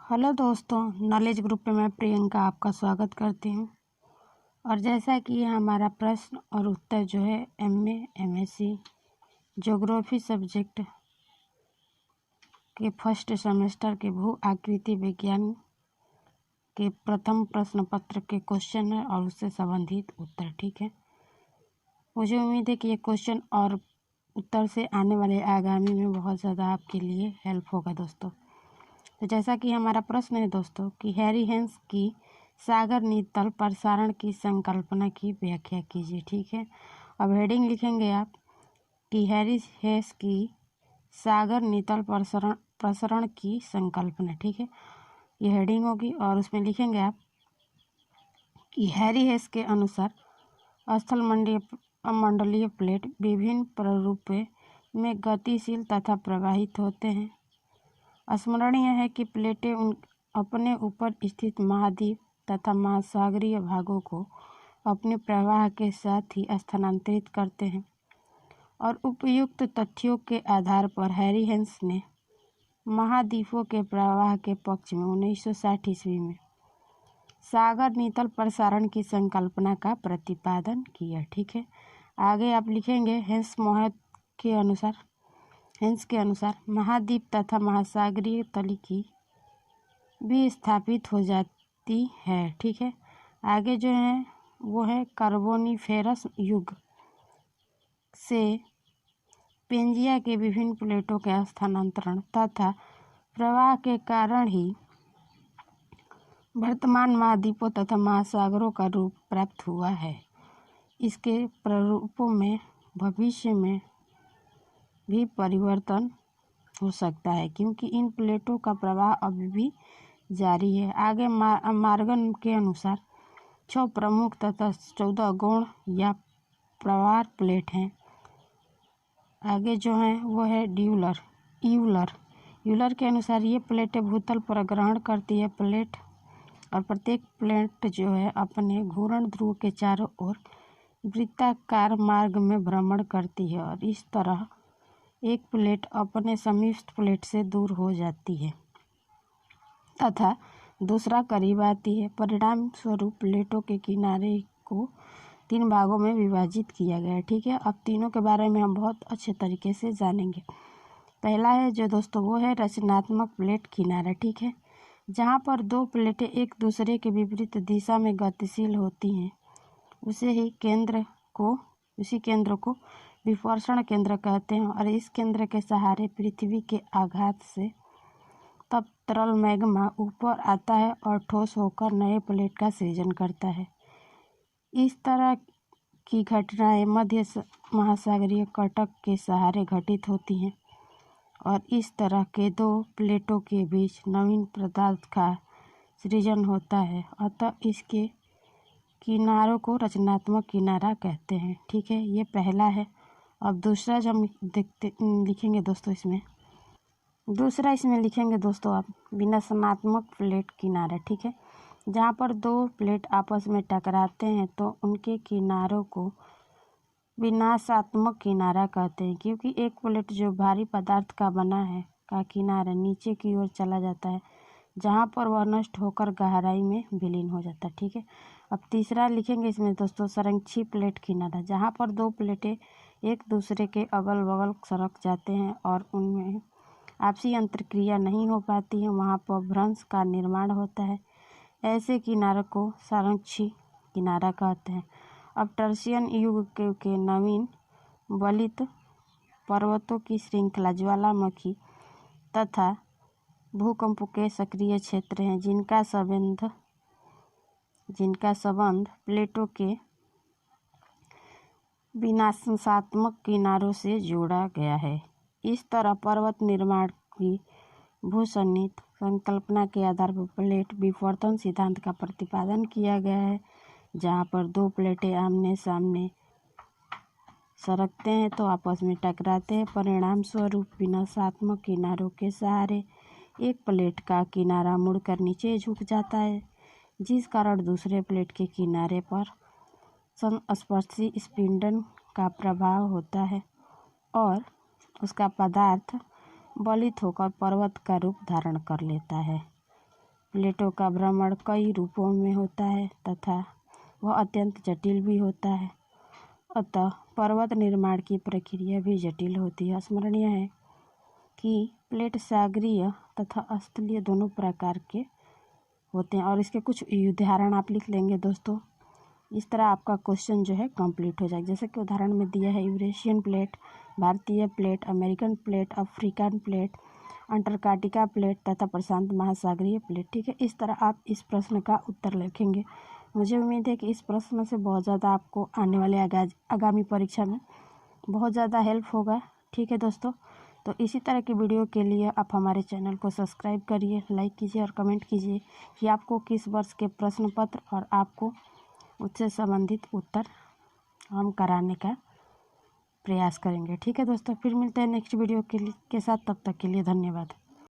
Hello दोस्तों, knowledge group में मैं प्रियंका आपका स्वागत करती हूँ। और जैसा कि हमारा प्रश्न और उत्तर जो है एमए एमएससी ज्योग्राफी सब्जेक्ट के फर्स्ट सेमेस्टर के भू आकृति विज्ञान के प्रथम प्रश्न पत्र के क्वेश्चन है और उससे संबंधित उत्तर। ठीक है, मुझे उम्मीद है कि ये क्वेश्चन और उत्तर से आने वाले आगामी में बहुत ज़्यादा आपके लिए हेल्प होगा दोस्तों। तो जैसा कि हमारा प्रश्न है दोस्तों कि हैरी हेंस की सागर नीतल प्रसारण की संकल्पना की व्याख्या कीजिए। ठीक है, अब हेडिंग लिखेंगे आप कि हैरी हेंस की सागर नीतल प्रसारण की संकल्पना। ठीक है, ये हेडिंग होगी और उसमें लिखेंगे आप कि हैरी हेंस के अनुसार स्थल मंडलीय प्लेट विभिन्न प्रारूपों में गतिशील तथा प्रवाहित होते हैं। स्मरणीय है कि प्लेटें अपने ऊपर स्थित महाद्वीप तथा महासागरीय भागों को अपने प्रवाह के साथ ही स्थानांतरित करते हैं और उपयुक्त तथ्यों के आधार पर हैरी हेंस ने महाद्वीपों के प्रवाह के पक्ष में 1960 ईस्वी में सागर नीतल प्रसारण की संकल्पना का प्रतिपादन किया। ठीक है, आगे आप लिखेंगे हेंस के अनुसार महाद्वीप तथा महासागरीय तल की भी स्थापित हो जाती है। ठीक है, आगे जो है वो है कार्बोनिफेरस युग से पेंजिया के विभिन्न प्लेटों के स्थानांतरण तथा प्रवाह के कारण ही वर्तमान महाद्वीपों तथा महासागरों का रूप प्राप्त हुआ है। इसके प्रारूपों में भविष्य में भी परिवर्तन हो सकता है क्योंकि इन प्लेटों का प्रवाह अभी भी जारी है। आगे मार्गन के अनुसार 6 प्रमुख तथा 14 गौण या प्रवाह प्लेट हैं। आगे जो है वो है यूलर के अनुसार ये प्लेटें भूतल पर ग्रहण करती है प्लेट और प्रत्येक प्लेट जो है अपने घूर्ण ध्रुव के चारों ओर वृत्ताकार मार्ग में भ्रमण करती है और इस तरह एक प्लेट अपने समीपस्थ प्लेट से दूर हो जाती है तथा दूसरा करीब आती है। परिणाम स्वरूप प्लेटों के किनारे को 3 भागों में विभाजित किया गया है। ठीक है, अब तीनों के बारे में हम बहुत अच्छे तरीके से जानेंगे। पहला है जो दोस्तों वो है रचनात्मक प्लेट किनारा। ठीक है, जहाँ पर 2 प्लेटें एक दूसरे के विपरीत दिशा में गतिशील होती हैं उसी केंद्र को विकर्षण केंद्र कहते हैं और इस केंद्र के सहारे पृथ्वी के आघात से तब तरल मैग्मा ऊपर आता है और ठोस होकर नए प्लेट का सृजन करता है। इस तरह की घटनाएं मध्य महासागरीय कटक के सहारे घटित होती हैं और इस तरह के 2 प्लेटों के बीच नवीन पदार्थ का सृजन होता है। अतः इसके किनारों को रचनात्मक किनारा कहते हैं। ठीक है, ये पहला है। अब दूसरा जो हम लिखेंगे दोस्तों इसमें लिखेंगे दोस्तों आप विनाशात्मक प्लेट किनारा। ठीक है, जहाँ पर 2 प्लेट आपस में टकराते हैं तो उनके किनारों को विनाशात्मक किनारा कहते हैं क्योंकि एक प्लेट जो भारी पदार्थ का बना है का किनारा नीचे की ओर चला जाता है जहाँ पर वह नष्ट होकर गहराई में विलीन हो जाता है। ठीक है, अब तीसरा लिखेंगे इसमें दोस्तों संरक्षित प्लेट किनारा, जहाँ पर 2 प्लेटें एक दूसरे के अगल बगल सरक जाते हैं और उनमें आपसी अंतरक्रिया नहीं हो पाती है, वहाँ पर भ्रंश का निर्माण होता है। ऐसे किनारों को संरक्षित किनारा कहते हैं। अब टर्शियन युग के नवीन वलित पर्वतों की श्रृंखला ज्वालामुखी तथा भूकंपों के सक्रिय क्षेत्र हैं जिनका संबंध प्लेटों के विनाशात्मक किनारों से जोड़ा गया है। इस तरह पर्वत निर्माण की भूसन्निहित संकल्पना के आधार पर प्लेट विवर्तन सिद्धांत का प्रतिपादन किया गया है, जहाँ पर 2 प्लेटें आमने सामने सरकते हैं तो आपस में टकराते हैं। परिणाम स्वरूप विनाशात्मक किनारों के सहारे एक प्लेट का किनारा मुड़कर नीचे झुक जाता है, जिस कारण दूसरे प्लेट के किनारे पर संस्पर्शी स्पिंडल का प्रभाव होता है और उसका पदार्थ बलित होकर पर्वत का रूप धारण कर लेता है। प्लेटों का भ्रमण कई रूपों में होता है तथा वह अत्यंत जटिल भी होता है। अतः पर्वत निर्माण की प्रक्रिया भी जटिल होती है। स्मरणीय है कि प्लेट सागरीय तथा स्थलीय दोनों प्रकार के होते हैं। और इसके कुछ उदाहरण आप लिख लेंगे दोस्तों। इस तरह आपका क्वेश्चन जो है कंप्लीट हो जाएगा। जैसे कि उदाहरण में दिया है यूरेशियन प्लेट, भारतीय plate, American plate, African plate, Antarctica plate तथा प्रशांत महासागरीय प्लेट। ठीक है, इस तरह आप इस प्रश्न का उत्तर लिखेंगे। मुझे उम्मीद है कि इस प्रश्न से बहुत ज़्यादा आपको आने वाले आगामी परीक्षा में बहुत ज़्यादा हेल्प होगा। ठीक है दोस्तों, तो इसी तरह की वीडियो के लिए आप हमारे चैनल को सब्सक्राइब करिए, लाइक कीजिए और कमेंट कीजिए कि आपको किस वर्ष के प्रश्न पत्र और आपको उससे संबंधित उत्तर हम कराने का प्रयास करेंगे। ठीक है दोस्तों, फिर मिलते हैं नेक्स्ट वीडियो के साथ। तब तक के लिए धन्यवाद।